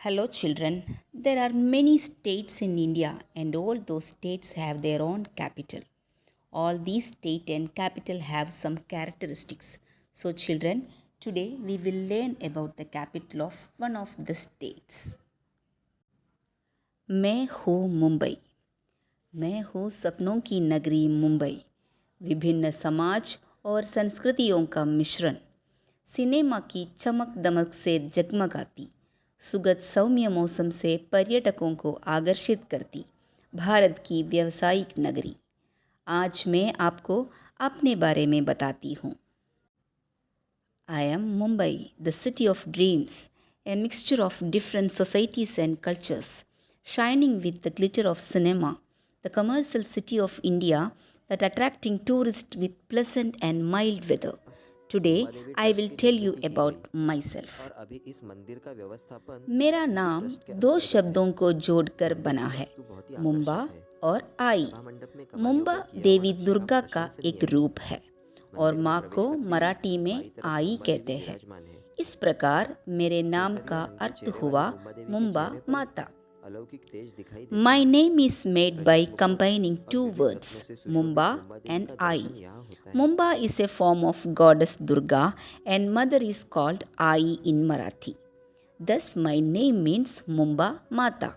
Hello, children. There are many states in India, and all those states have their own capital. All these states and capital have some characteristics. So, children, today we will learn about the capital of one of the states. मैं हूँ मुंबई। मैं हूँ सपनों की नगरी मुंबई। विभिन्न समाज और संस्कृतियों का मिश्रण। सिनेमा की चमक दमक से जगमगाती, सुगत सौम्य मौसम से पर्यटकों को आकर्षित करती भारत की व्यावसायिक नगरी। आज मैं आपको अपने बारे में बताती हूँ। I am Mumbai, the city of dreams, a mixture of different societies and cultures, shining with the glitter of cinema, the commercial city of India that attracting tourists with pleasant and mild weather. Today, I will tell you about myself. और अभी इस मंदिर का व्यवस्थापन मेरा नाम दो शब्दों को जोड़कर बना है, बहुत ही मुंबा आकर्षक है। और आई। सभा मंडप में कमालियों मुंबा पर किया देवी हुआ दुर्गा नक्शा का प्रशंसनीय एक है। रूप है और मंदिर में माँ प्रवेश को करते ही मराठी में बाईं तरफ आई मुंबा कहते देवी हैं। विराजमान है। इस प्रकार मेरे नाम का केसरिया रंग के अर्थ चेहरे हुआ वाली मुंबा देवी के मुंबा चेहरे पर माता। अलौकिक तेज दिखाई देता My है। name is made by प्रवेश मुखों combining और two विविध words, रत्नों से सुशोभित Mumba मुंबा देवी and का I. दर्शन यहाँ होता है। Mumba is a form of goddess Durga and mother is called Ai in Marathi. Thus my name means Mumba Mata.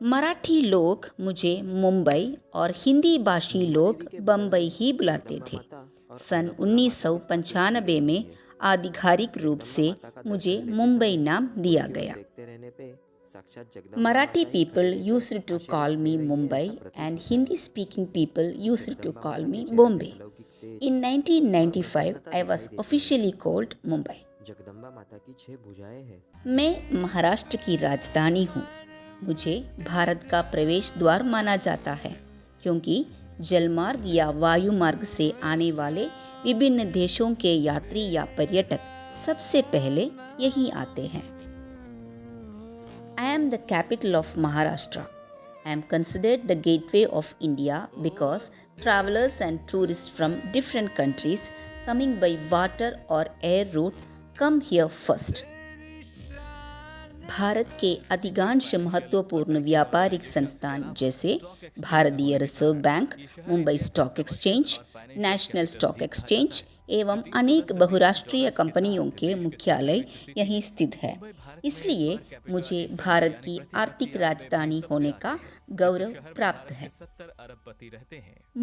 Marathi लोग मुझे मुंबई और हिंदी भाषी लोग बम्बई ही बुलाते थे। सन 1995 में आधिकारिक रूप से मुझे मुंबई नाम दिया गया। देखते रहने पे साक्षात जगदम्बा Marathi माता ही people खड़ी देकर used to आशीर्वाद call me दे रही है, Mumbai ऐसा प्रतीत and होता है। Hindi speaking people used to Jagdamba call माता me के चेहरे पे Bombay. अलौकिक तेज In और 1995, प्रसन्नता I दिखाई was देती है। officially called Mumbai. जगदम्बा माता की 6 भुजाएं हैं। मैं महाराष्ट्र की राजधानी हूँ। मुझे भारत का प्रवेश द्वार माना जाता है क्योंकि जलमार्ग या वायु मार्ग से आने वाले विभिन्न देशों के यात्री या पर्यटक सबसे पहले यहीं आते हैं। I am the capital of Maharashtra. I am considered the gateway of India because travelers and tourists from different countries coming by water or air route come here first. Bharat के अधिकांश महत्वपूर्ण व्यापारिक संस्थान जैसे भारतीय reserve bank, Mumbai stock exchange, national stock exchange एवं अनेक बहुराष्ट्रीय कंपनियों के मुख्यालय यहीं स्थित है। इसलिए मुझे भारत की आर्थिक राजधानी होने का गौरव प्राप्त है।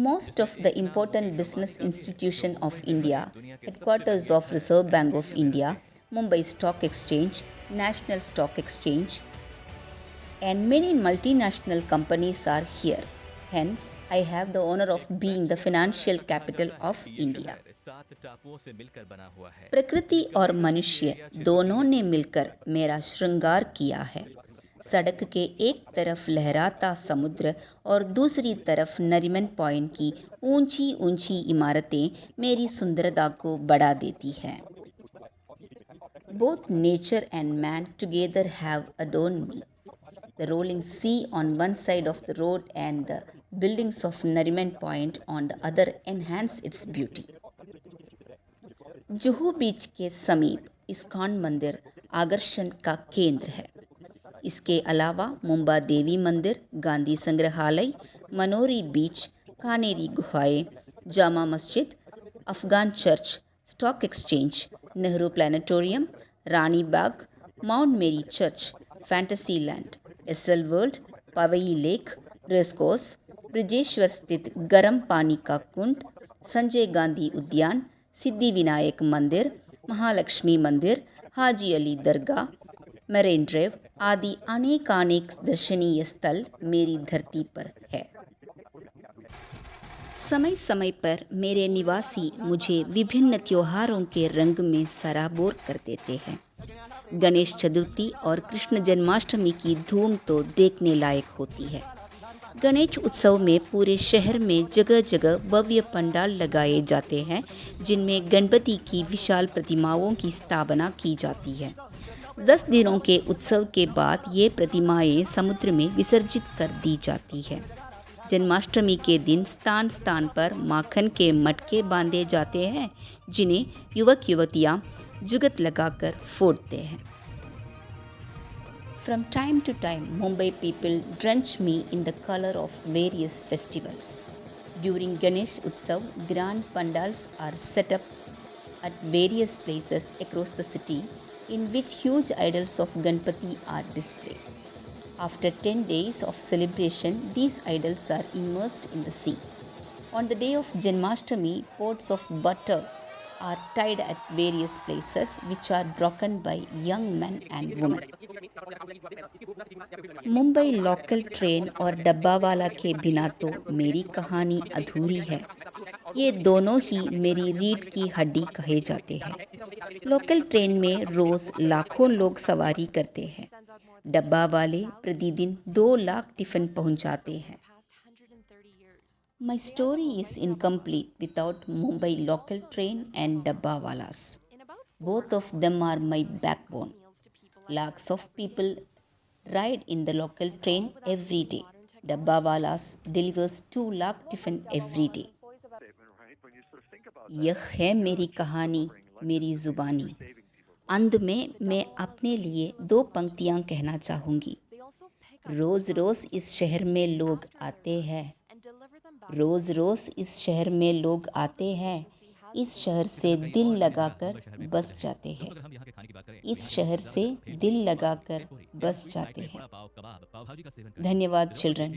Most of the important business institution of India, headquarters of Reserve Bank of India, Mumbai Stock Exchange, National Stock Exchange, and many multinational companies are here. Hence, I have the honor of being the financial capital of India. प्रकृति और मनुष्य दोनों ने मिलकर मेरा श्रृंगार किया है। सड़क के एक तरफ लहराता समुद्र और दूसरी तरफ नरीमन पॉइंट की ऊंची ऊंची इमारतें मेरी सुंदरता को बढ़ा देती हैं। Both nature and man together have adorned me. The rolling sea on one side of the road and the buildings of Nariman Point on the other enhance its beauty. Juhu बीच के समीप इस्कॉन मंदिर आकर्षण का केंद्र है। इसके अलावा मुंबा देवी मंदिर, गांधी संग्रहालय, मनोरी बीच, कानेरी गुफाएं, Jama Masjid, Afghan church, stock exchange, Nehru planetarium, Rani Bagh, Mount Mary church, fantasy land, Essel world, Powai lake, racecourse, ब्रिजेश्वर स्थित गर्म पानी का कुंड, संजय गांधी उद्यान, सिद्धि विनायक मंदिर, महालक्ष्मी मंदिर, हाजी अली दरगाह, मरीन ड्राइव आदि अनेक दर्शनीय स्थल मेरी धरती पर है। समय समय पर मेरे निवासी मुझे विभिन्न त्योहारों के रंग में सराबोर कर देते हैं। गणेश चतुर्थी और कृष्ण जन्माष्टमी की धूम तो देखने लायक होती है। गणेश उत्सव में पूरे शहर में जगह जगह भव्य पंडाल लगाए जाते हैं जिनमें गणपति की विशाल प्रतिमाओं की स्थापना की जाती है। 10 दिनों के उत्सव के बाद ये प्रतिमाएं समुद्र में विसर्जित कर दी जाती है। जन्माष्टमी के दिन स्थान स्थान पर माखन के मटके बांधे जाते हैं जिन्हें युवक युवतियाँ जुगत लगाकर फोड़ते हैं। From time to time, Mumbai people drench me in the color of various festivals. During Ganesh Utsav, grand pandals are set up at various places across the city in which huge idols of Ganpati are displayed. After 10 days of celebration, these idols are immersed in the sea. On the day of Janmashtami, pots of butter are tied at various places which are broken by young men and women. Mumbai local train और डब्बा वाला के बिना तो मेरी कहानी अधूरी है। ये दोनों ही मेरी रीढ़ की हड्डी कहे जाते हैं। लोकल ट्रेन में रोज़ लाखों लोग सवारी करते हैं। डब्बा वाले प्रतिदिन 2 लाख टिफ़िन पहुंचाते हैं। My story is incomplete without Mumbai local train and dabbawalas. Both of them are my backbone. Lakhs of people ride in the local train every day. Dabbawalas delivers 2 lakh tiffin every day. यह है मेरी कहानी, मेरी ज़ुबानी। अंत में मैं अपने लिए 2 पंक्तियाँ कहना चाहूँगी। रोज़ रोज़ इस शहर में लोग आते हैं। रोज़ रोज़ इस शहर में लोग आते हैं। इस शहर से दिल लगाकर बस जाते हैं। इस शहर से दिल लगाकर बस जाते हैं। धन्यवाद चिल्ड्रन।